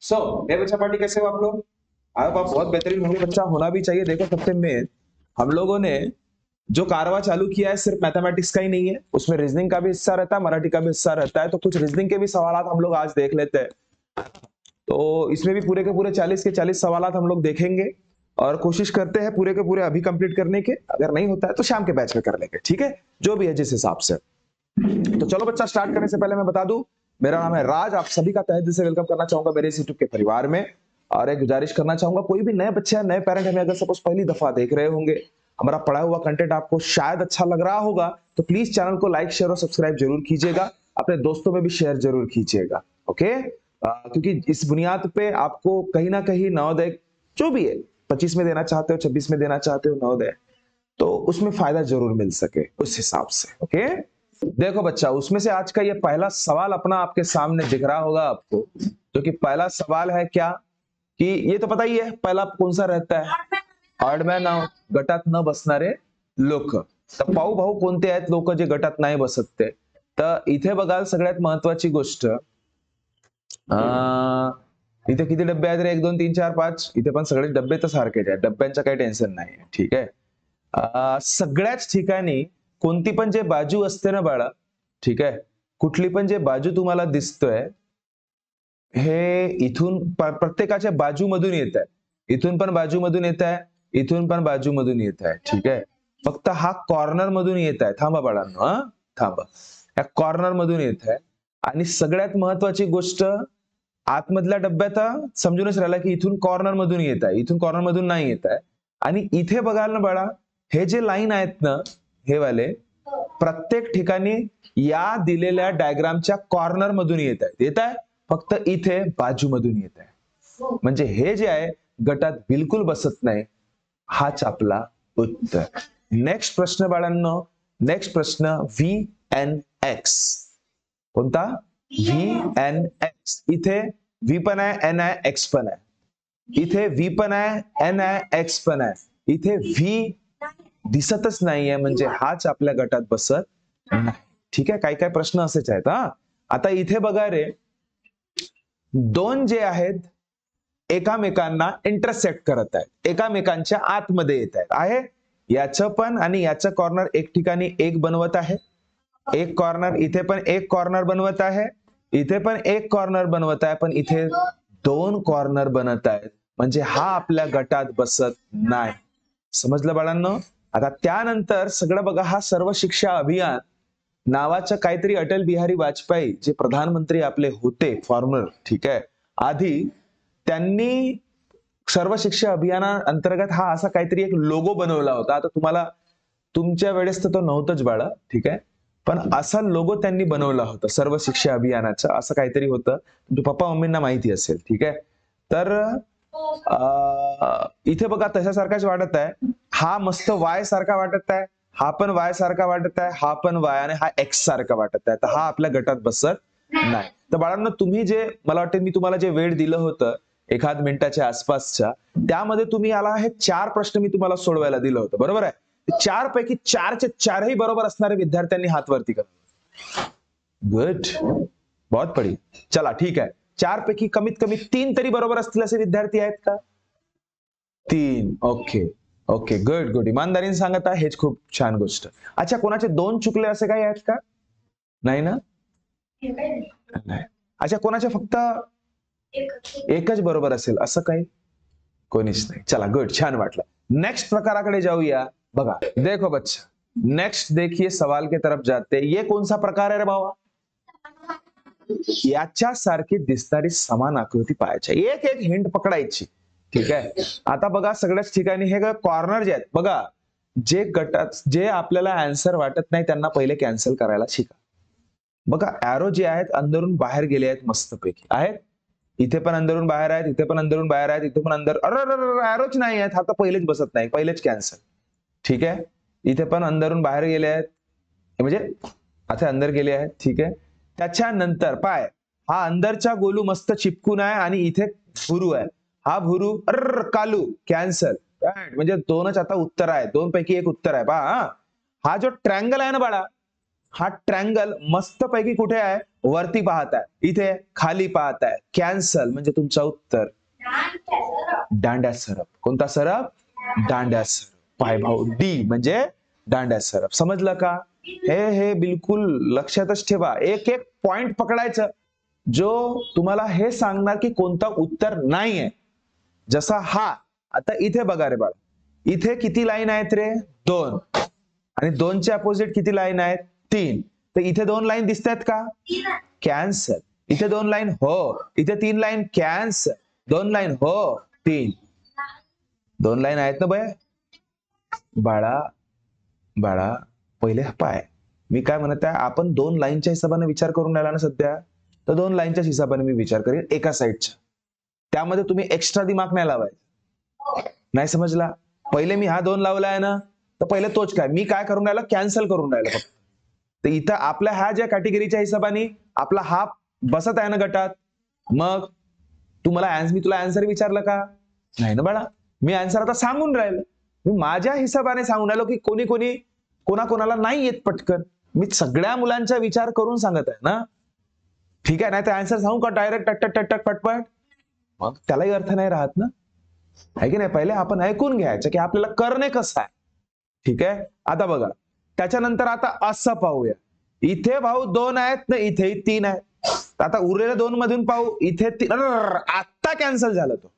So ये बच्चा party कैसे हो आप लोग? आप बहुत बेहतरीन होंगे, बच्चा होना भी चाहिए। देखो सबसे मेन हम लोगों ने जो कारवा चालू किया है सिर्फ मैथमेटिक्स का ही नहीं है, उसमें रीजनिंग का भी हिस्सा रहता है, मराठी का भी हिस्सा रहता है। तो कुछ रीजनिंग के भी सवाल हम लोग आज देख लेते हैं। तो इसमें भी पूरे के पूरे 40 के 40 सवाल हम लोग देखेंगे और कोशिश करते हैं पूरे के पूरे अभी कंप्लीट करने के। अगर नहीं होता है तो शाम के बैच में कर लेंगे, ठीक है, जो भी है जिस हिसाब से। तो चलो बच्चा, स्टार्ट करने से पहले मैं बता दूं, मेरा नाम है राज। आप सभी का तहे दिल से वेलकम करना चाहूंगा मेरे इस यूट्यूब के परिवार में। और एक गुजारिश करना चाहूंगा, कोई भी नए बच्चे या नए पेरेंट हमें अगर सपोज पहली दफा देख रहे होंगे, हमारा पढ़ा हुआ कंटेंट आपको शायद अच्छा लग रहा होगा, तो प्लीज चैनल को लाइक शेयर और सब्सक्राइब जरूर कीजिएगा। अपने दोस्तों में भी शेयर जरूर कीजिएगा, ओके। क्योंकि इस बुनियाद पे आपको कहीं ना कहीं नवोदय जो भी है, 25 में देना चाहते हो, 26 में देना चाहते हो नवोदय, तो उसमें फायदा जरूर मिल सके उस हिसाब से, ओके। देखो बच्चा, उसमें से आज का ये पहला सवाल अपना आपके सामने दिख रहा होगा आपको, जो कि पहला सवाल है क्या, कि ये तो पता ही है पहला कौन सा रहता है, ऑडमॅन गटात न बसणारे लोक। तर पाहू भाऊ कोणते आहेत लोक जे गटात नाही बसत ते। तर इथे बघाल सगळ्यात महत्वाची गोष्ट, इथे किती डब्बे आहेत रे, 1 2 3 4 5, इथे पण सगळे डब्बे तर सारखेच आहेत, डब्यांचं काही टेन्शन नाही, ठीक आहे। सगळ्याच ठिकाणी कोणती पण जे बाजू असते ना बाळा, ठीक आहे, कुठली पण जे बाजू तुम्हाला दिसतोय, हे इथून प्रत्येकाच्या बाजूमधून येत आहे, इथून पण बाजूमधून येत आहे, इथून पण बाजूमधून येत आहे, ठीक आहे। फक्त हा कॉर्नर मधून येत आहे, थांबा बाळांनो, हा थांबा, या कॉर्नर मधून येत आहे। आणि सगळ्यात महत्वाची गोष्ट, आतमधल्या डब्यात समजूनच राहिला की इथून कॉर्नर मधून येत आहे, इथून कॉर्नर मधून नाही येत आहे। आणि इथे बघाल ना बाळा, हे जे लाईन आहेत ना, हे वाले प्रत्येक ठिकाणी या दिलेल्या डायग्रामच्या कॉर्नर मधून येत आहे, फक्त इथे बाजूमधून येत आहे। म्हणजे हे जे आहे गटात बिलकुल बसत नाही, हाच आपला उत्तर। नेक्स्ट प्रश्न बाळांनो, नेक्स्ट प्रश्न VNX, कोणता? VNX। इथे V पण आहे, N आहे, X पण आहे, इथे V पण आहे, N आहे, X पण आहे, इथे V दिसतच नाहीये, म्हणजे हाच आपल्या गटात बसत नाही, ठीक आहे। काय काय प्रश्न असेच आहेत हा। आता इथे बघा रे, दोन जे आहेत एकामेकांना इंटरसेक्ट करत आहेत, एकामेकांच्या आतमध्ये येत आहेत, आहे याचं पण आणि याचं कॉर्नर एक ठिकाणी एक बनवत आहे, एक कॉर्नर इथे पण एक कॉर्नर बनवत आहे, इथे पण एक कॉर्नर बनवत आहे, पण इथे दोन कॉर्नर बनत आहेत, म्हणजे हा आपल्या गटात बसत नाही। समजलं बाळांनो? आता त्यानंतर सगळं बघा, हा सर्व शिक्षा अभियान नावाचं काहीतरी अटल बिहारी वाजपेयी जे प्रधानमंत्री आपले होते फॉर्मर, ठीक आहे, आधी त्यांनी सर्व शिक्षा अभियाना अंतर्गत हा असा काहीतरी एक लोगो बनवला होता। आता तुम्हाला तुमच्या वेळेस तर तो नव्हतंच बाळा, ठीक आहे, पण असा लोगो त्यांनी बनवला होता सर्व शिक्षा अभियानाचा, असं काहीतरी होतं, तुमच्या पप्पा मम्मींना माहिती असेल, ठीक आहे। तर इथे बघा तशासारखाच वाटत आहे, हा मस्त वाय सारखा वाटत आहे, हा पण वाय सारखा वाटत आहे, हा पण वाय, आणि हा एक्स सारखा वाटत आहे, तर हा आपल्या गटात बसत नाही। तर बाळांनो, तुम्ही जे, मला वाटतं मी तुम्हाला जे वेळ दिलं होतं 1 मिनिटाच्या आसपासच्या, त्यामध्ये तुम्ही याला हे 4 प्रश्न मी तुम्हाला सोडवायला दिलं होतं, बरोबर आहे। 4 पैकी 4चे 4ही बरोबर असणारे विद्यार्थ्यांनी हात वरती करा। गुड, बहुत बढिया, चला ठीक आहे। 4 पैकी कमीत कमी 3 तरी बरोबर असतील असे विद्यार्थी आहेत का? 3, ओके ओके, गुड गुड, इमानदारीने सांगत आहे, हेच खूप छान गोष्ट। अच्छा, कोणाचे 2 चुकले असे काही आहेत का? नाही ना? नाही। अच्छा, कोणाचे फक्त एकच बरोबर असेल असं काही? कोणीच नाही, चला गुड, छान वाटलं। नेक्स्ट प्रकाराकडे जाऊया। बघा, देखो बच्चा, नेक्स्ट देखिए सवाल के तरफ जाते, ये कौन सा प्रकार है रे बाबा? याच्या सारखी दिसणारी समान आकृती पाहायची, एक एक हिंट पकडायची, ठीक आहे। आता बघा सगळ्याच ठिकाणी हे कॉर्नर जे आहेत बघा, जे गटात जे आपल्याला आन्सर वाटत नाही त्यांना पहिले कॅन्सल करायला शिका। बघा एरो जे आहेत अंदरून बाहेर गेले आहेत, मस्तपैकी आहेत, इथे पण अंदरून बाहेर आहेत, इथे पण अंदरून बाहेर आहेत, इथे पण अंदर, एरोच नाही आहेत, हा तर पहिलेच बसत नाही, पहिलेच कॅन्सल, ठीक आहे। इथे पण अंदरून बाहेर गेले आहेत, म्हणजे आता अंदर गेले आहेत, ठीक आहे। त्याच्यानंतर पाय, हा अंदरचा गोलू मस्त चिपकून आहे आणि इथे भुरू आहे, हा भुरू कालू कॅन्सल, म्हणजे 2च आता उत्तर आहे, 2 पैकी 1 उत्तर आहे पहा। हा जो ट्रँगल आहे ना बाळा, हा ट्रँगल मस्त पैकी कुठे आहे? वरती पाहताय, इथे खाली पाहताय, कॅन्सल म्हणजे तुमचं उत्तर दांड्या सरप. कोणता सरप? दांड्या सरप. पाय भाऊ डी म्हणजे दांड्या सरप. समजलं का? हे बिलकुल लक्षातच ठेवा. एक एक पॉइंट पकडायचं जो तुम्हाला हे सांगणार की कोणतं उत्तर नाहीये. जसा हा आता इथे बघा रे बाळा, इथे किती लाईन आहेत रे? 2. आणि 2च्या अपोजिट किती लाईन आहेत? 3. तर इथे 2 लाईन दिसतात का? कॅन्सल. इथे 2 लाईन हो, इथे 3 लाईन कॅन्सल. 2 लाईन हो, 3. 2 लाईन आहेत ना बय बाळा? बाळा पहिले पाय, मी काय म्हणत आहे, आपण 2 लाईनच्या हिशोबाने विचार करून राहिला ना सध्या, तर 2 लाईनच्या हिशोबाने मी विचार करेन एका साईडच्या. त्यामध्ये तुम्ही एक्स्ट्रा दिमाग नाही लावायचा. नाही समजला? पहिले मी हा 2 लावलाय ना, तर पहिले तोच काय, मी काय करून राहिला? कॅन्सल करून राहिला फक्त. तर इथं आपल्या ह्या ज्या कॅटेगरीच्या हिशोबाने आपला हा बसत आहे ना गटात. मग मी तुला आन्सर विचारलं का? नाही ना बाळा, मी आन्सर आता सांगून राहिलो. मी माझ्या हिशोबाने सांगून राहिलो की कोणी कोणाला नाही येत पटकन. मी सगळ्या मुलांचा विचार करून सांगत आहे ना. ठीक आहे, नाही तर आन्सर सांगू का डायरेक्ट टक पटपट? मग त्यालाही अर्थ नाही राहत ना, आहे की नाही? पहिले आपण ऐकून घ्यायचं की आपल्याला करणे कसं आहे. ठीक आहे, आता बघा त्याच्यानंतर आता असं पाहूया. इथे भाऊ 2 आहेत ना, इथे 3 आहेत. आता उरलेल्या 2 मधून पाहू, इथे आत्ता कॅन्सल झाला तो,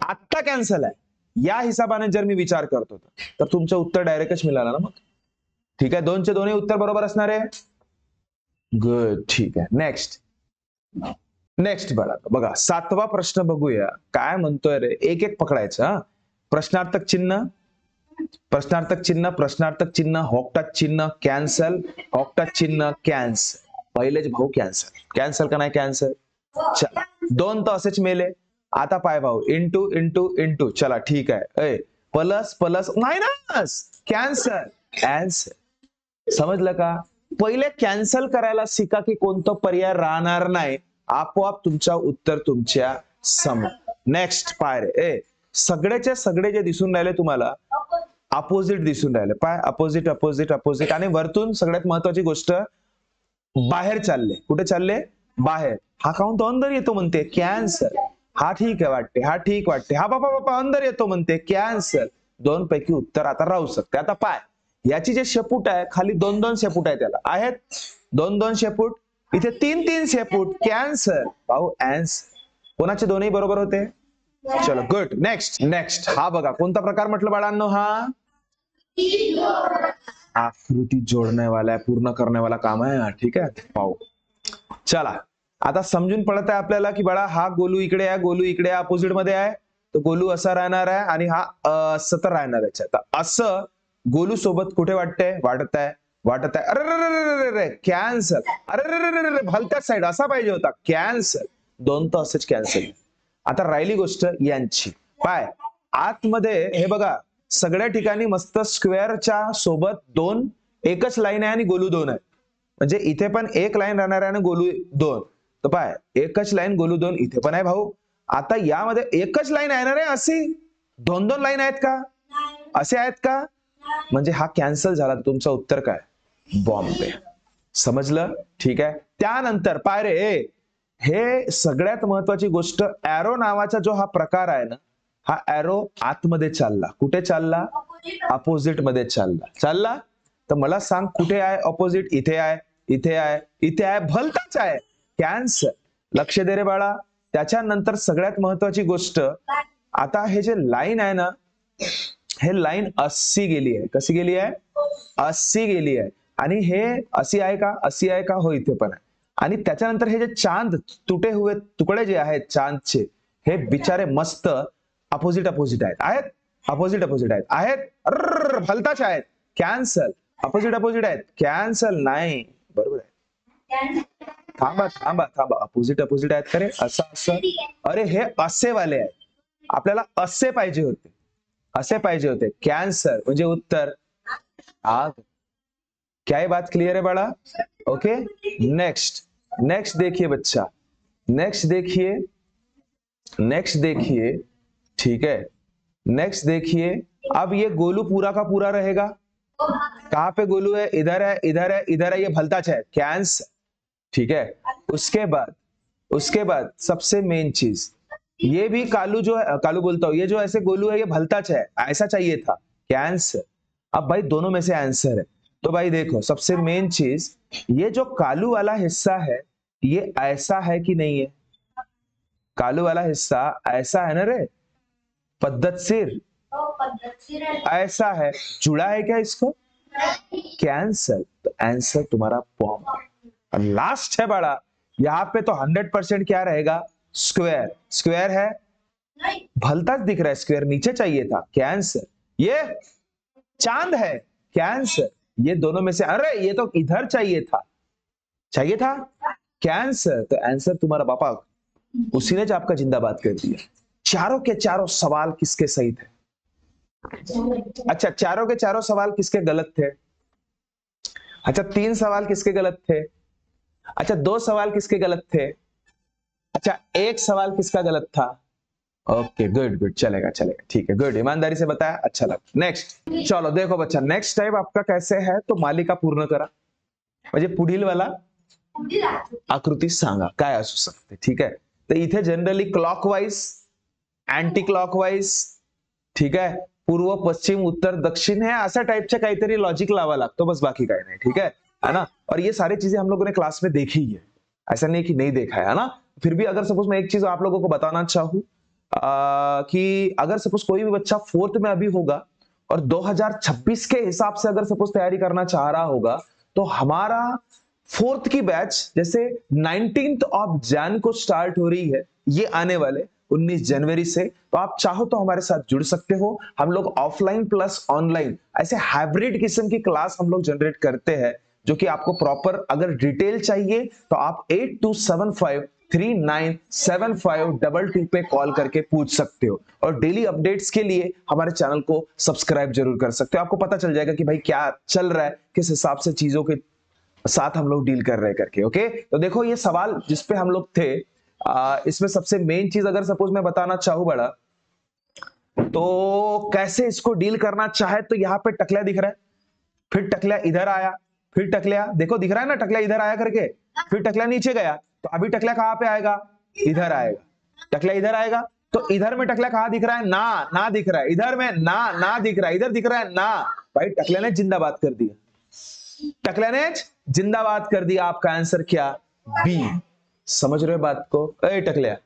आत्ता कॅन्सल आहे. या हिशोबाने जर मी विचार करतो तर तुमचं उत्तर डायरेक्टच मिळालं ना मग. ठीक आहे, 2चे दोन्ही उत्तर बरोबर असणार आहे. गुड, ठीक आहे. नेक्स्ट बघा 7वा प्रश्न बघूया काय म्हणतोय रे. एक एक पकडायचं. प्रश्नार्थक चिन्ह, प्रश्नार्थक चिन्ह, प्रश्नार्थक चिन्ह, हॉकटाच चिन्ह, कॅन्सल, हॉकटाच चिन्ह, कॅन्सल. पहिलेच भाऊ कॅन्सल का नाही कॅन्सल? 2 तर असेच मेले. आता पाय भाऊ इंटू. चला ठीक आहे. Plus minus, cancel. समजलं का? पहिले कॅन्सल करायला शिका की कोणतं पर्याय राहणार नाही. आपोआप तुमचा उत्तर तुमच्या समोर. नेक्स्ट पाय रे. सगळेचे सगळे जे दिसून राहिले तुम्हाला अपोजिट दिसून राहिले. पाय अपोजिट आणि वरतून सगळ्यात महत्वाची गोष्ट बाहेर चालले. कुठे चालले? बाहेर. हा काउन तो अंदर येतो म्हणते, कॅन्सल. हा ठीक आहे वाटते, हा ठीक वाटते, हा बाबा अंदर येतो म्हणते, कॅन्सल. 2 पैकी उत्तर आता राहू शकते. आता पाय, याची जे शेपूट आहे खाली 2 शेपूट आहे, त्याला आहेत 2 शेपूट. इथे 3 शेपूट, कॅन्सल. भाऊ आन्सर. कोणाचे दोन्ही बरोबर होते? चलो गुड. नेक्स्ट हा बघा कोणता प्रकार म्हटलं बाळांनो? हा आकृती जोड़ने वाला है, पूर्ण करने वाला काम है. ठीक आहे, पाहू. चला आता समजून पडत आहे आपल्याला की बाळा हा गोलू इकडे आहे, गोलू इकडे अपोजिट मध्ये आहे. तर गोलू असा राहणार आहे आणि हा असं तर राहणार आहे. तर असं गोलू सोबत कुठे वाटत आहे. अरे कॅन्सल. अरे भलत्याच साईड असा पाहिजे होता, कॅन्सल. 2 तर असेच कॅन्सल. आता राहिली गोष्ट यांची. पाय आतमध्ये हे बघा सगळ्या ठिकाणी मस्त स्क्वेअरच्या सोबत 2 एकच लाईन आहे आणि गोलू 2 आहे. म्हणजे इथे पण एक लाईन राहणार आहे आणि गोलू 2. तर पाय एकच लाईन गोलू 2 इथे पण आहे भाऊ. आता यामध्ये एकच लाईन आहे ना रे, अशी 2 लाईन आहेत का? असे आहेत का? म्हणजे हा कॅन्सल झाला. तुमचं उत्तर काय? बॉम्बे. समजलं? ठीक आहे. त्यानंतर पाय रे, हे सगळ्यात महत्वाची गोष्ट, एरो नावाचा जो हा प्रकार आहे ना, हा एरो आतमध्ये चालला. कुठे चालला? अपोजिट मध्ये चालला. तर मला सांग कुठे आहे अपोजिट? इथे आहे, भलताच आहे, कॅन्सल. लक्ष दे रे बाळा. त्याच्यानंतर सगळ्यात महत्वाची गोष्ट, आता हे जे लाईन आहे ना, हे लाईन 80 गेली आहे. कशी गेली आहे? 80 गेली आहे. आणि हे अशी आहे का? हो, इथे पण आहे. आणि त्याच्यानंतर हे जे चांद तुटे हुए तुकडे जे आहेत चांदचे, हे बिचारे मस्त अपोजिट आहेत. अपोजिट आहेत. भलताच आहेत, कॅन्सल. अपोजिट आहेत, कॅन्सल. नाही, बरोबर आहे. थांबा. अपोजिट आहेत का रे? असं. अरे हे असे वाले आहेत. आपल्याला असे पाहिजे होते. कॅन्सल म्हणजे उत्तर. क्या ये बात क्लियर है बड़ा? ओके. नेक्स्ट देखिए बच्चा. नेक्स्ट देखिए. ठीक है, नेक्स्ट देखिए. अब ये गोलू पूरा का पूरा रहेगा. कहां पे गोलू है? इधर है. ये भलताच है, कैंसल. ठीक है। उसके बाद सबसे मेन चीज, ये भी कालू जो है, कालू बोलता हूं, ये जो ऐसे गोलू है ये भलताच है, ऐसा चाहिए था क्या आंसर? अब भाई दोनों में से आंसर है, तो भाई देखो सबसे मेन चीज, ये जो कालू वाला हिस्सा है ये ऐसा है कि नहीं है? कालू वाला हिस्सा ऐसा है ना रे, पद्धतसिर ऐसा है, जुड़ा है क्या इसको? कैंसर, तो आंसर तुम्हारा बॉम्ब। लास्ट है बड़ा, यहाँ पे तो 100% क्या रहेगा? स्क्वायर। स्क्वायर है, भलता दिख रहा है, स्क्वायर नीचे चाहिए था, कैंसर। ये चांद है, कैंसर। ये दोनों में से, अरे ये तो इधर चाहिए था, कैंसर। तो आंसर तुम्हारा पापा, उसी ने जो आपका जिंदाबाद कर दिया। चारों के चारों सवाल किसके सही थे? अच्छा, चारों के चारों सवाल किसके गलत थे? अच्छा, 3 सवाल किसके गलत थे? अच्छा, 2 सवाल किसके गलत थे? अच्छा, 1 सवाल किसका गलत था? ओके, गुड गुड, चलेगा चलेगा, ठीक है, गुड, ईमानदारी से बताया, अच्छा लगा। नेक्स्ट, चलो देखो बच्चा, नेक्स्ट टाइप आपका कैसे है, तो मालिका पूर्ण करा म्हणजे पुढील वाला आकृती सांगा काय असू शकते, ठीक है। तो इथे जनरली क्लॉकवाइज, अँटी क्लॉकवाइज, ठीक है, पूर्व पश्चिम उत्तर दक्षिण है, अशा टाइपच्या काहीतरी लॉजिक लावा लागतो, बस बाकी काही नाही, ठीक है ना। और ये सारी चीजें हम लोगों ने क्लास में देखी ही है, ऐसा नहीं कि नहीं देखा है ना। फिर भी अगर सपोज मैं एक चीज आप लोगों को बताना चाहूं कि अगर सपोज कोई भी बच्चा 4th में अभी होगा और 2026 के हिसाब से अगर सपोज तैयारी करना चाह रहा होगा, तो हमारा 4th की बैच जैसे 19th ऑफ जैन को स्टार्ट हो रही है, ये आने वाले 19 जनवरी से, तो आप चाहो तो हमारे साथ जुड़ सकते हो। हम लोग ऑफलाइन प्लस ऑनलाइन ऐसे हाइब्रिड किस्म की क्लास हम लोग जनरेट करते हैं, जो कि आपको प्रॉपर अगर डिटेल चाहिए तो आप 8275397522 पे कॉल करके पूछ सकते हो। और डेली अपडेट्स के लिए हमारे चैनल को सब्सक्राइब जरूर कर सकते हो, आपको पता चल जाएगा कि भाई क्या चल रहा है, किस हिसाब से चीजों के साथ हम लोग डील कर रहे करके। ओके, तो देखो ये सवाल जिसपे हम लोग थे, इसमें सबसे मेन चीज अगर सपोज मैं बताना चाहूं बड़ा, तो कैसे इसको डील करना चाहे, तो यहाँ पे टकला दिख रहा है, फिर टकला इधर आया, फिर टकला देखो दिख रहा है ना, टकला इधर आया करके, फिर टकला नीचे गया, तो अभी टकला कहां पे आएगा? इधर आएगा, टकला इधर आएगा, तो इधर में टकला कहां दिख रहा है? ना दिख रहा है, इधर में ना दिख रहा है, इधर दिख रहा है ना। भाई टकला ने जिंदाबाद कर दिया, टकला ने जिंदाबाद कर दिया। आपका आंसर क्या? बी। समझ रहे हो बात को? ए टकल्या,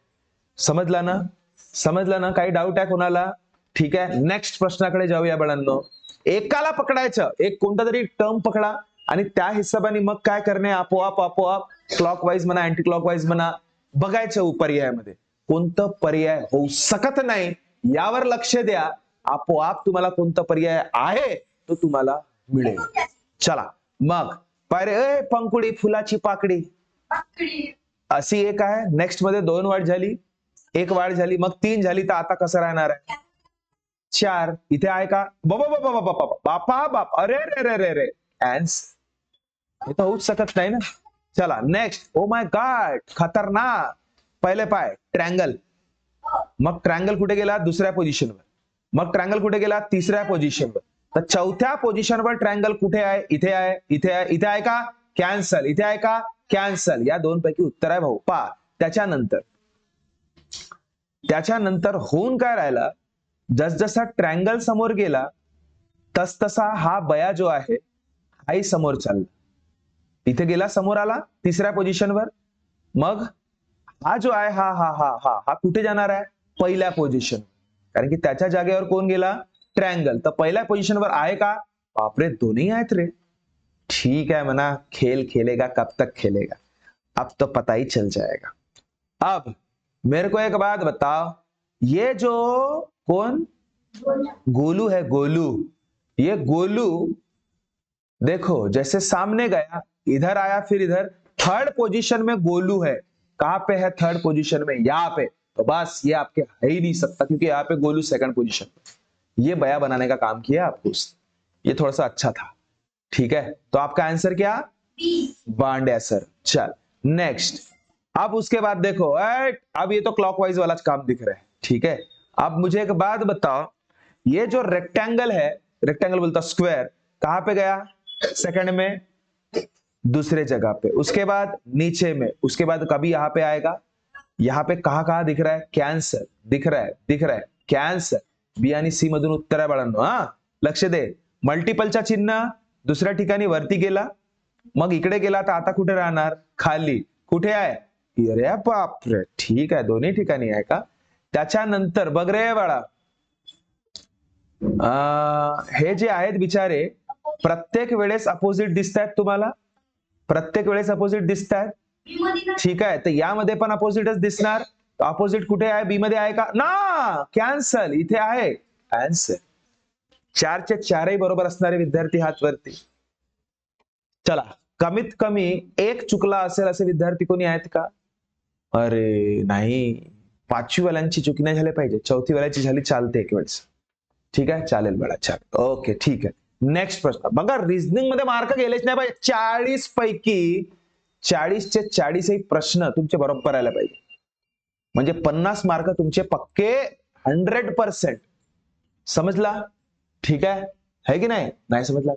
समजला ना? काही डाऊट आहे कोणाला? ठीक आहे, नेक्स्ट प्रश्नाकडे जाऊया बाळांनो। एकाला पकडायचं, एक कोणता तरी टर्म पकडा आणि त्या हिशोबाने मग काय करणे, आपोआप क्लॉकवाईज म्हणा, अँटी क्लॉकवाईज म्हणा, बघायचं पर्यायामध्ये कोणतं पर्याय होऊ शकत नाही, यावर लक्ष द्या। आपोआप तुम्हाला कोणता पर्याय आहे तो तुम्हाला मिळेल। चला मग पायरे, पंकुडी फुलाची पाकडी अशी एक आहे, नेक्स्ट मध्ये 2 वाढ झाली, 1 वाढ झाली, मग 3 झाली, तर आता कसं राहणार आहे? 4 इथे आहे का? बापा, अरे रे रे रे, हे तर होऊच शकत नाही ना। चला नेक्स्ट, ओ माय गॉड, खतरनाक। पहिले पाय ट्रँगल, मग ट्रँगल कुठे गेला? दुसऱ्या पोझिशनवर, मग ट्रँगल कुठे गेला? तिसऱ्या पोझिशनवर, तर चौथ्या पोझिशनवर ट्रँगल कुठे आहे? इथे आहे का? कॅन्सल, इथे आहे का? कॅन्सल, या 2 पैकी उत्तर आहे भाऊ। पा त्याच्यानंतर होऊन काय राहिला, जसजसा ट्रँगल समोर गेला तसतसा हा बया जो आहे हाही समोर चालला, इथे गेला, समोर आला तिसऱ्या पोझिशनवर, मग हा जो आहे हा कुठे जाणार आहे? पहिल्या पोझिशन, कारण की त्याच्या जागेवर कोण गेला? ट्रँगल, तर पहिल्या पोझिशनवर आहे का? बापरे, दोन्ही आहेत रे। ठीक है मना, खेल खेलेगा कब तक खेलेगा, अब तो पता ही चल जाएगा। अब मेरे को एक बात बताओ, ये जो कौन गोलू है, ये गोलू देखो जैसे सामने गया, इधर आया, फिर इधर, थर्ड पोजीशन में गोलू है। कहां पे है थर्ड पोजीशन में? यहाँ पे, तो बस ये आपके है ही नहीं सकता, क्योंकि यहाँ पे गोलू सेकंड पोजीशन पे। ये बया बनाने का काम किया आपको, ये थोड़ा सा अच्छा था, ठीक है। तो आपका आंसर क्या? बांड्या सर। चल नेक्स्ट, अब उसके बाद देखो, अब ये तो क्लॉकवाइज वाला काम दिख रहा है, ठीक है। अब मुझे एक बात बताओ, ये जो रेक्टेंगल है, रेक्टेंगल बोलता स्क्वायर, कहां पे गया? सेकंड में, दूसरे जगह पे, उसके बाद नीचे में, उसके बाद कभी यहाँ पे आएगा, यहाँ पे कहाँ दिख रहा है, कैंसर दिख रहा है कैंसर, बी आणि सी मधून उत्तर आहे बाळांनो. हा लक्ष दे, मल्टिपलचा चिन्ह दुसऱ्या ठिकाणी वरती गेला, मग इकडे गेला तर आता कुठे राहणार, खाली. कुठे आहे, अरे बापरे, ठीक आहे, दोन्ही ठिकाणी आहे का. त्याच्यानंतर बघ रे बाळा, हे जे आहेत बिचारे प्रत्येक वेळेस अपोजिट दिसत आहेत तुम्हाला, प्रत्येक वेळेस अपोजिट दिसत आहेत. ठीक आहे, तर यामध्ये पण अपोजिटच दिसणार. अपोजिट कुठे आहे, बी मध्ये आहे का ना, कॅन्सल इथे आहे, आन्सर. 4चे 4ही बरोबर असणारे विद्यार्थी हात वरती. चला, कमीत कमी एक चुकला असेल असे विद्यार्थी कोणी आहेत का. अरे नाही, 5वी वाल्यांची चुकी नाही झाली पाहिजे, 4थी वाल्याची झाली चालते एक वेळेस. ठीक आहे, चालेल बळा, चालेल, ओके ठीक आहे. नेक्स्ट प्रश्न बघा, रिझनिंग मध्ये मार्क गेलेच नाही पाहिजे. 40 पैकी 40चे 40ही प्रश्न तुमचे बरोबर आले पाहिजे, म्हणजे 50 मार्क तुमचे पक्के 100%. समजला, ठीक है कि नाही समजला.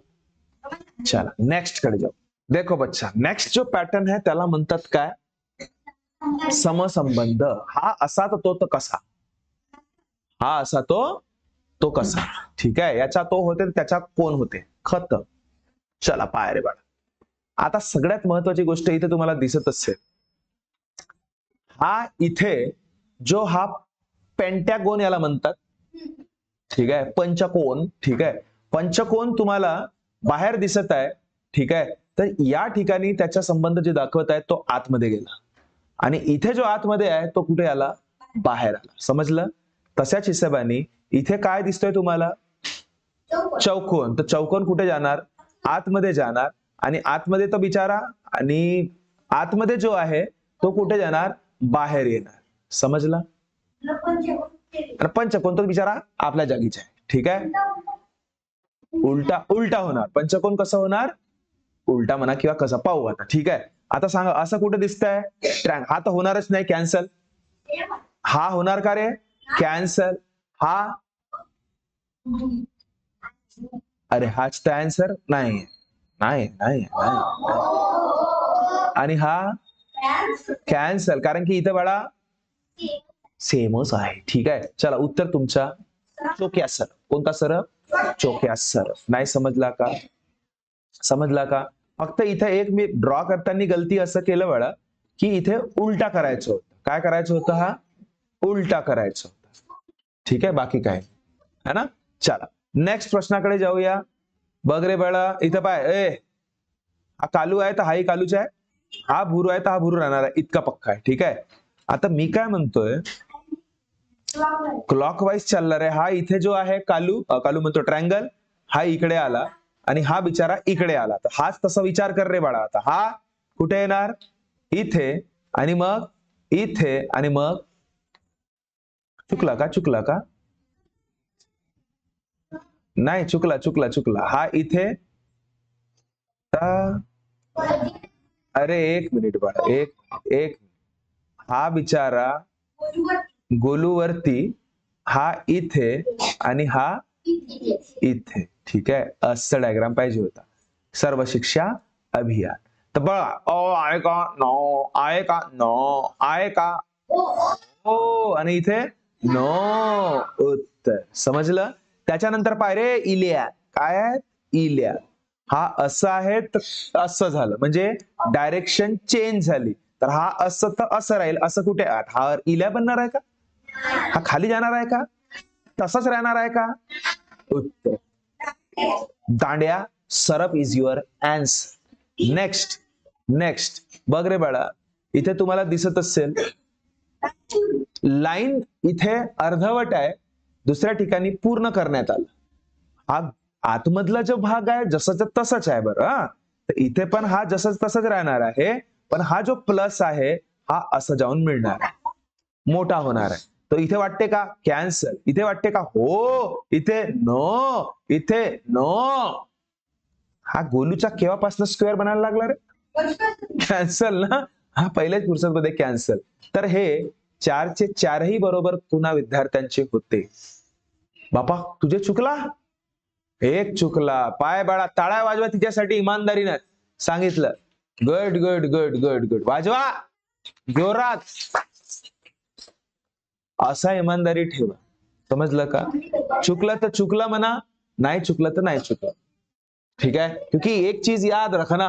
चला नेक्स्ट कडे जाऊ. देखो बच्चा, नेक्स्ट जो पॅटर्न है त्याला म्हणतात काय, समसंबंध. हा असा तो कसा, हा असा तो कसा. ठीक आहे, याचा तो होते त्याचा कोण होते, खत. चला पाय रे बाळा, आता सगळ्यात महत्वाची गोष्ट इथे तुम्हाला दिसत असेल, हा इथे जो हा पेंटॅगोन याला म्हणतात. ठीक आहे, पंचकोन. ठीक आहे, पंचकोन तुम्हाला बाहेर दिसत आहे. ठीक आहे, तर या ठिकाणी त्याचा संबंध जे दाखवत आहे तो आतमध्ये गेला, आणि इथे जो आतमध्ये आहे तो कुठे आला, बाहेर आला. समजलं. तशाच हिशोबाने इथे काय दिसतोय तुम्हाला, चौकोन. तर चौकोन कुठे जाणार, आतमध्ये जाणार, आणि आतमध्ये तो बिचारा, आणि आतमध्ये जो आहे तो कुठे जाणार, बाहेर येणार. समजला. पंचकोन तो बिचारा आपल्या जागीचा आहे. ठीक आहे, उलटा होणार. पंचकोन कसं होणार, उलटा म्हणा किंवा कसं पाहू आता. ठीक आहे, आता सांगा असं कुठे दिसतंय, हा तर होणारच नाही, कॅन्सल. हा होणार का रे, कॅन्सल. हा, अरे हाच तर आन्सर नाही, नाही नाही नाही. आणि हा कॅन्सल, कारण की इथं बाळा सेमच आहे. ठीक आहे, चला उत्तर तुमचा चोक्या सर. कोणता सर, चोक्या सर. नाही समजला का, समजला का. फक्त इथे एक मी ड्रॉ करताना गलती असं केलं बाळा, की इथे उलटा करायचं होतं. काय करायचं होतं, हा उलटा करायचं होतं. ठीक आहे, बाकी काय है ना. चला नेक्स्ट प्रश्नाकडे जाऊया. बघ रे बाळा, इथं पाय, हा कालू आहे तर हाही कालूच आहे, हा भुरू आहे तर हा भुरू राहणार आहे, इतका पक्का आहे. ठीक आहे, आता मी काय म्हणतोय, क्लॉकवाईज चालणार आहे. हा इथे जो आहे कालू म्हणतो ट्रायंगल, हा इकडे आला आणि हा बिचारा इकडे आला. तर हाच तसा विचार कर रे बाळा. आता हा कुठे येणार, इथे, आणि मग इथे, आणि मग चुकला का नाही, चुकला. हा इथे, अरे एक मिनिट बाळा, एक हा बिचारा गोलूवरती, हा इथे, आणि हा इथे. ठीक आहे, असं डायग्राम पाहिजे होता. सर्व शिक्षा अभियान. तर बघा, आहे का, नो आहे का, नो आहे का, ओ, आणि इथे नो, उत्तर. समजलं. त्याच्यानंतर पाय रे, इल्या. काय आहे, इल्या. हा असं आहे तर असं झालं, म्हणजे डायरेक्शन चेंज झाली. तर हा असं तर असं राहील, असं कुठे, हा इल्या बनणार आहे का, हा खाली जाणार आहे का, तसंच राहणार आहे का, उत्तर दांड्या. सरप इज युअर आन्सर. नेक्स्ट बघ रे बाळा, इथे तुम्हाला दिसत असेल लाईन इथे अर्धवट आहे, दुसऱ्या ठिकाणी पूर्ण करण्यात आलं. हा आतमधला जो भाग आहे जसंच तसंच आहे बरं. हा, तर इथे पण हा जसंच तसंच राहणार आहे, पण हा जो प्लस आहे हा असं जाऊन मिळणार आहे, मोठा होणार आहे. तो इथे वाटते का, कॅन्सल. इथे वाटते का, हो. इथे नो, इथे नो. हा गोलूचा केव्हापासून स्क्वेअर बनायला लागला रे, कॅन्सल ना. हा पहिल्याच फुरसतमध्ये कॅन्सल. तर हे 4चे 4ही बरोबर पुन्हा विद्यार्थ्यांचे होते. बापा तुझे चुकला, एक चुकला. पाय बाळा, टाळ्या वाजवा तिच्यासाठी, इमानदारीनं सांगितलं. Good good good good good, वाजवा जोरात. असा इमानदारी ठेवा. समजलं का? चुकलं तर चुकलं म्हणा, नहीं चुकलं तो नहीं चुकलं. ठीक है, क्योंकि एक चीज याद रखना,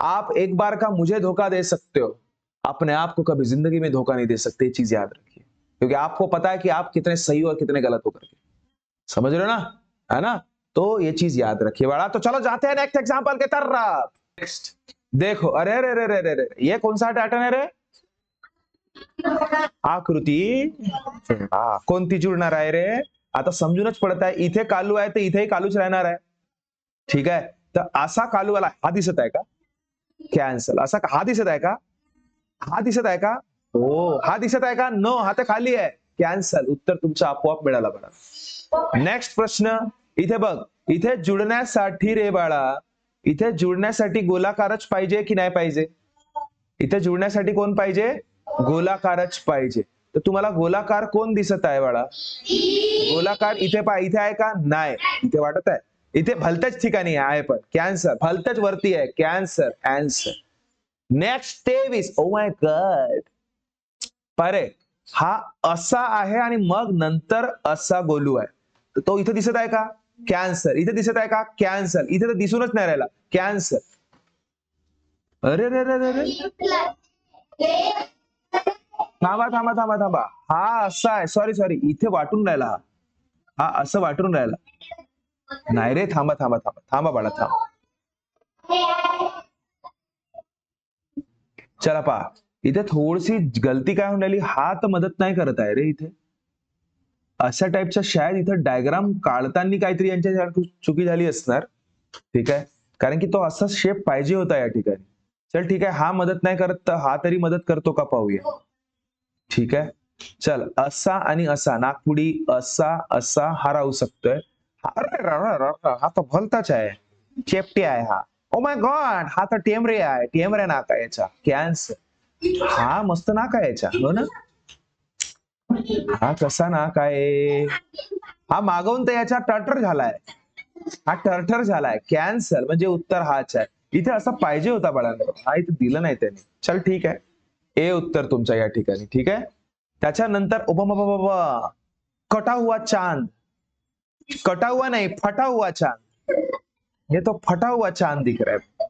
आप एक बार का मुझे धोखा दे सकते हो, अपने आप को कभी जिंदगी में धोखा नहीं दे सकते. ये चीज याद रखिए, क्योंकि आपको पता है कि आप कितने सही हो और कितने गलत हो करके. समझ रहे हो ना? है ना? तो ये चीज याद रखिए बड़ा. तो चलो जाते हैं नेक्स्ट एग्जांपल के तरफ. नेक्स्ट देखो, अरे अरे अरे अरे अरे, ये कौन सा पैटर्न है रे? आकृती. कोणती जुळणार आहे रे? आता समजूनच पडत आहे, इथे कालू आहे तर इथेही कालूच राहणार आहे. ठीक आहे, तर असा कालू आला, हा दिसत आहे का? कॅन्सल. असा हा दिसत आहे का? हा दिसत आहे का? हो. हा दिसत आहे का? नो, हा तर खाली आहे. कॅन्सल. उत्तर तुमचं आपोआप मिळालं बघा. नेक्स्ट प्रश्न, इथे बघ, इथे जुळण्यासाठी रे बाळा, इथे जुळण्यासाठी गोलाकारच पाहिजे की नाही पाहिजे? इथे जुळण्यासाठी कोण पाहिजे? गोलाकारच पाहिजे. तर तुम्हाला गोलाकार कोण दिसत आहे बाळा? गोलाकार इथे इथे आहे का? नाही. इथे वाटत आहे? इथे भलत्याच ठिकाणी आहे, पण कॅन्सर. भलत्याच वरती आहे. Cancer. Answer. Next 23. Oh my God. परे हा असा आहे आणि मग नंतर असा गोलू आहे. तर तो इथे दिसत आहे का? कॅन्सर. इथे दिसत आहे का? कॅन्सर. इथे तर दिसूनच नाही राहिला. कॅन्सर. अरे रे रे रे रे, थांबा थांबा थांबा थांबा. हा असा आहे. सॉरी सॉरी, इथे वाटून राहिला. हा असं वाटून राहिला. नाही रे, थांबा थांबा थांबा थांबा बाळा, थांबा. चला पहा, इथे थोडीशी गलती काय होऊन राहिली, हा तर मदत नाही करत आहे रे इथे. अशा टाईपच्या शायद इथं डायग्राम काढताना काहीतरी यांच्या चुकी झाली असणार. ठीक आहे, कारण की तो असा शेप पाहिजे होता या ठिकाणी. चल ठीक आहे, हा मदत नाही करत तर हा तरी मदत करतो का पाहूया. ठीक आहे, चल असा आणि असा, नागपुडी असा असा हा राहू शकतोय. हा तर भलताच आहे, चेपटी आहे हा. ओ माय गॉड, हा तर टेमरे आहे. टेमरे नाक आहे याचा. कॅन्सर. हा मस्त नाक आहे याचा, हो ना? हा कसा नाक आहे? हा मागवून तर याचा टर्टर झालाय. हा टर्टर झालाय. कॅन्सर. म्हणजे उत्तर हाच आहे. इथे असं पाहिजे होता बाळांनो, हा इथे दिलं नाही त्यांनी. चल ठीक आहे, ए उत्तर तुमच्या या ठिकाणी. ठीक आहे, त्याच्यानंतर कटा हुआ चांद. कटा हुआ नहीं, फटा हुआ चांद. ये तो फटा हुआ चांद दिख रहा है.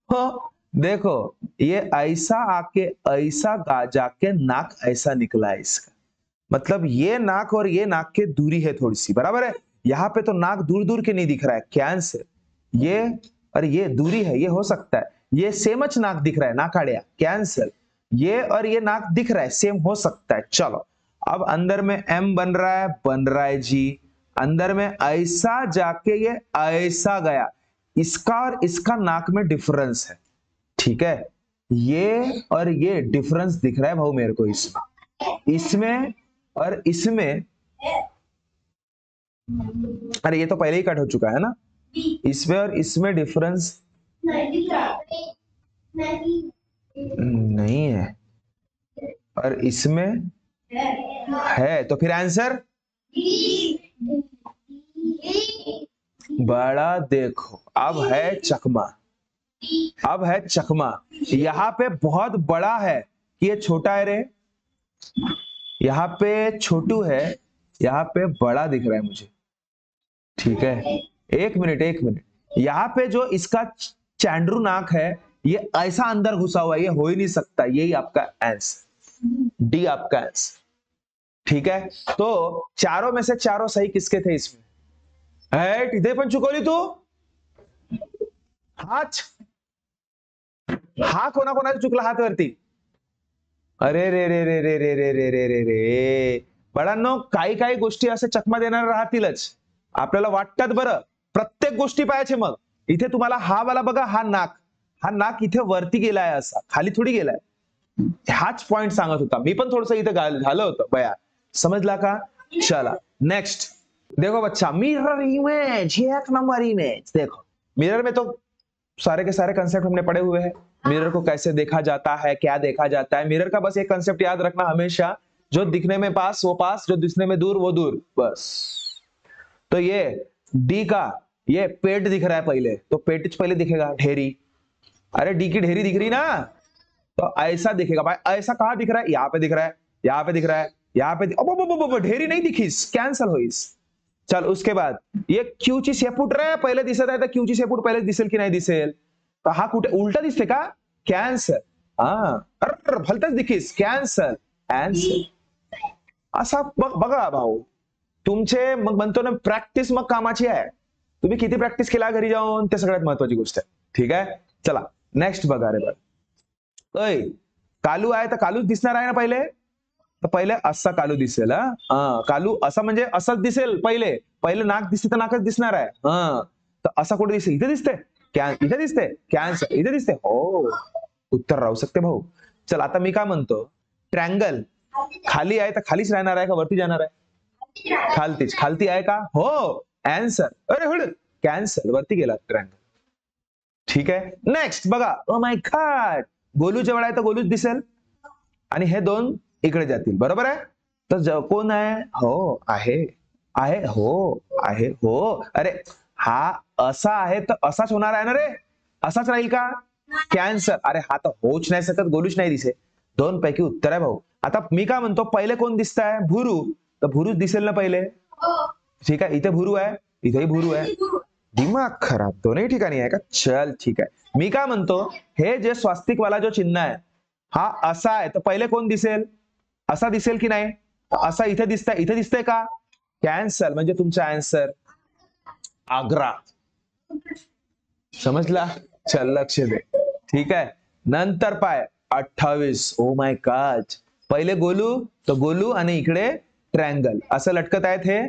हो, देखो ये ऐसा आके ऐसा जाके नाक ऐसा निकला है इसका. मतलब ये नाक और ये नाक की दूरी है थोड़ी सी, बराबर है? यहाँ पे तो नाक दूर दूर के नहीं दिख रहा है. कैंसर. ये और ये दूरी है, ये हो सकता है. ये सेमच नाक दिख रहा है, नाकाड़िया. कैंसर. ये और ये नाक दिख रहा है, सेम हो सकता है. चलो, अब अंदर में एम बन रहा है जी. अंदर में ऐसा जाके ये ऐसा गया. इसका और इसका नाक में डिफरेंस है. ठीक है, ये और ये डिफरेंस दिख रहा है भाऊ मेरे को इसमें और इसमें. अरे ये तो पहले ही कट हो चुका है ना. इसमें और इसमें डिफरेंस नहीं है, और इसमें है. तो फिर आंसर बड़ा. देखो अब है चकमा. अब है चकमा. यहाँ पे बहुत बड़ा है, ये छोटा है रे. यहाँ पे छोटू है, यहाँ पे बड़ा दिख रहा है मुझे. ठीक है, एक मिनट. यहाँ पे जो इसका चैंड्रू नाक है, ये ऐसा अंदर घुसा हुआ है, ये हो ही नहीं सकता. यही आपका आंसर, डी आपका आंसर. ठीक है, तो चारों में से चारों सही किसके थे इसमें? इथे पण चुकवली तू. हा कोणाकोणाचा चुकला हात वरती. अरे रे रे रे रे रे रे रे रे रे रे, बाळांनो काही काही गोष्टी असे चकमा देणार राहतीलच. आपल्याला वाटतात बरं, प्रत्येक गोष्टी पाहायचे. मग इथे तुम्हाला हा वाला बघा, हा नाक इथे वरती गेलाय, असा खाली थोडी गेलाय. हाच पॉइंट सांगत होता मी पण. थोडस इथे झालं होतं बया. समजला का? चला नेक्स्ट. देखो बच्चा, मिरर इमेज, एक नंबर इमेज. देखो मिरर में तो सारे के सारे कंसेप्ट हमने पढ़े हुए हैं. मिरर को कैसे देखा जाता है, क्या देखा जाता है. मिरर का बस एक कंसेप्ट याद रखना हमेशा, जो दिखने में पास वो पास, जो दिखने में दूर वो दूर, बस. तो ये डी का ये पेट दिख रहा है पहले, तो पेट पहले दिखेगा ढेरी. अरे डी की ढेरी दिख रही ना, तो ऐसा दिखेगा भाई। ऐसा कहां दिख रहा है? यहाँ पे दिख रहा है, यहाँ पे दिख रहा है, यहाँ पे ढेरी नाही दिखीस, कॅन्सल होईस। चल उसके बाद ये क्यूची शेपूट रे पहिले दिसत आहे, तर क्यूची शेपूट पहिले दिसेल की नाही दिसेल? तर हा कुठे उलटा दिसते का? कॅन्सल। हा अरे भलतच दिखीस, कॅन्सल कॅन्सल। असा बघा भाऊ, तुमचे मग म्हणतो ना प्रॅक्टिस मग कामाची आहे। तुम्ही किती प्रॅक्टिस केला घरी जाऊन ते सगळ्यात महत्वाची गोष्ट आहे, ठीक आहे। चला नेक्स्ट बघा रे बघ, ऐ कालू आहे तर कालूच दिसणार आहे ना पहिले, तर पहिले असा कालू दिसेल। हा कालू असा म्हणजे असंच दिसेल, पहिले पहिले नाक दिसते तर नाकच दिसणार आहे। हा तर असा कुठे दिसेल? इथे दिसते, इथे दिसते, कॅन्सर इथे दिसते, हो उत्तर राहू शकते भाऊ। चल आता मी काय म्हणतो, ट्रँगल खाली आहे तर खालीच राहणार आहे का वरती जाणार आहे? खालतीच, खालती आहे का? हो आन्सर, अरे हुड कॅन्सल, वरती गेला ट्रँगल, ठीक आहे। नेक्स्ट बघा, ओ माय गॉड, गोलू जवळ आहे तर गोलूच दिसेल, आणि हे दोन इकडे जातील, बरोबर आहे। तर कोण आहे? हो आहे, आहे हो, आहे हो, अरे हा असा आहे तर असाच होणार आहे ना रे, असाच राहील का? कॅन्सर, अरे हा तर होच नाही सकत, गोलूच नाही दिसे, दोन पैकी उत्तर आहे भाऊ। आता मी काय म्हणतो, पहिले कोण दिसत आहे? भुरू, तर भुरूच दिसेल ना पहिले, ठीक आहे। इथे भुरू आहे, इथेही भुरू आहे, दिमाग खराब दोन्ही ठिकाणी आहे का? चल ठीक आहे। मी काय म्हणतो, हे जे स्वास्तिक वाला जो चिन्ह आहे हा असा आहे, तर पहिले कोण दिसेल? असा दिसेल की नाही? असा इथे दिसतंय, इथे दिसतंय का? कॅन्सल, म्हणजे तुमचा आन्सर आग्रा, समजला? चल लक्ष दे, ठीक आहे। नंतर पाय 28, ओ माय गॉड, पहिले गोलू, तर गोलू आणि इकडे ट्रँगल असं लटकत आहेत, हे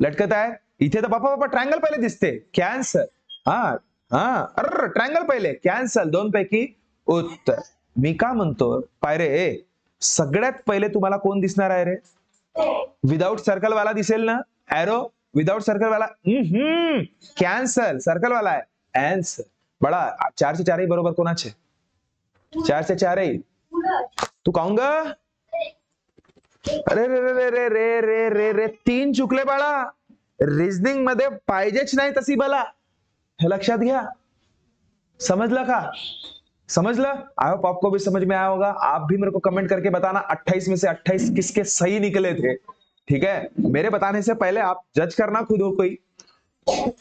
लटकत आहेत। इथे तर बापा ट्रँगल पहिले दिसते, कॅन्सल, हा हा अरे ट्रँगल पहिले, कॅन्सल, दोन पैकी उत्तर। मी का म्हणतो पायरे, सगळ्यात पहिले तुम्हाला कोण दिसणार आहे रे? विदाउट सर्कल वाला दिसेल ना, एरो विदाउट सर्कल वाला, कॅन्सल, सर्कल वाला आहे आन्सर। बडा 4 से 4 बरोबर कोणाचे? 4 से 4 तू काऊंगा? अरे रे रे रे रे रे रे रे 3 चुकले बाळा, रिजनिंग मध्ये पाहिजेच नाही तशी बला, हे लक्षात घ्या, समझला का? समझला? आई होप आपको भी समझ में आया होगा। आप भी मेरे को कमेंट करके बताना 28 में से 28 किसके सही निकले थे, ठीक है। मेरे बताने से पहले आप जज करना खुद हो, कोई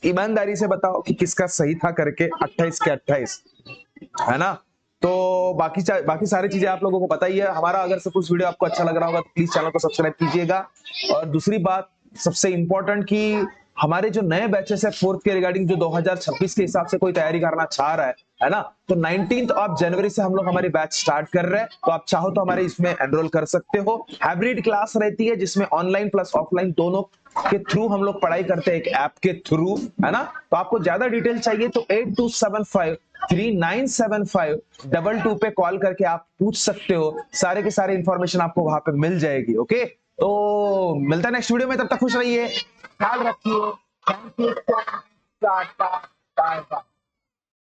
ईमानदारी से बताओ कि किसका सही था करके, 28 के 28, है ना। तो बाकी सारी चीजें आप लोगों को पता ही है। हमारा अगर सपोज वीडियो आपको अच्छा लग रहा होगा तो प्लीज चैनल को सब्सक्राइब कीजिएगा। और दूसरी बात सबसे इंपॉर्टेंट कि हमारे जो नए बैचेस है फोर्थ के रिगार्डिंग, जो 2026 के हिसाब से कोई तैयारी करना चाह रहा है ना, तो 19 ऑफ जनवरी से हम लोग हमारी बैच स्टार्ट कर रहे हैं। तो आप चाहो तो हमारे इसमें एनरोल कर सकते हो। हाइब्रिड क्लास रहती है जिसमें ऑनलाइन प्लस ऑफलाइन दोनों के थ्रू हम लोग पढ़ाई करते हैं, एक ऐप के थ्रू, है ना। तो आपको ज्यादा डिटेल चाहिए तो 8275397522 पे कॉल करके आप पूछ सकते हो, सारे के सारे इंफॉर्मेशन आपको वहां पे मिल जाएगी। ओके, तो मिलता है नेक्स्ट वीडियो में, तब तक खुश रहिए, ख्याल रखिए, thank you, tata bye bye.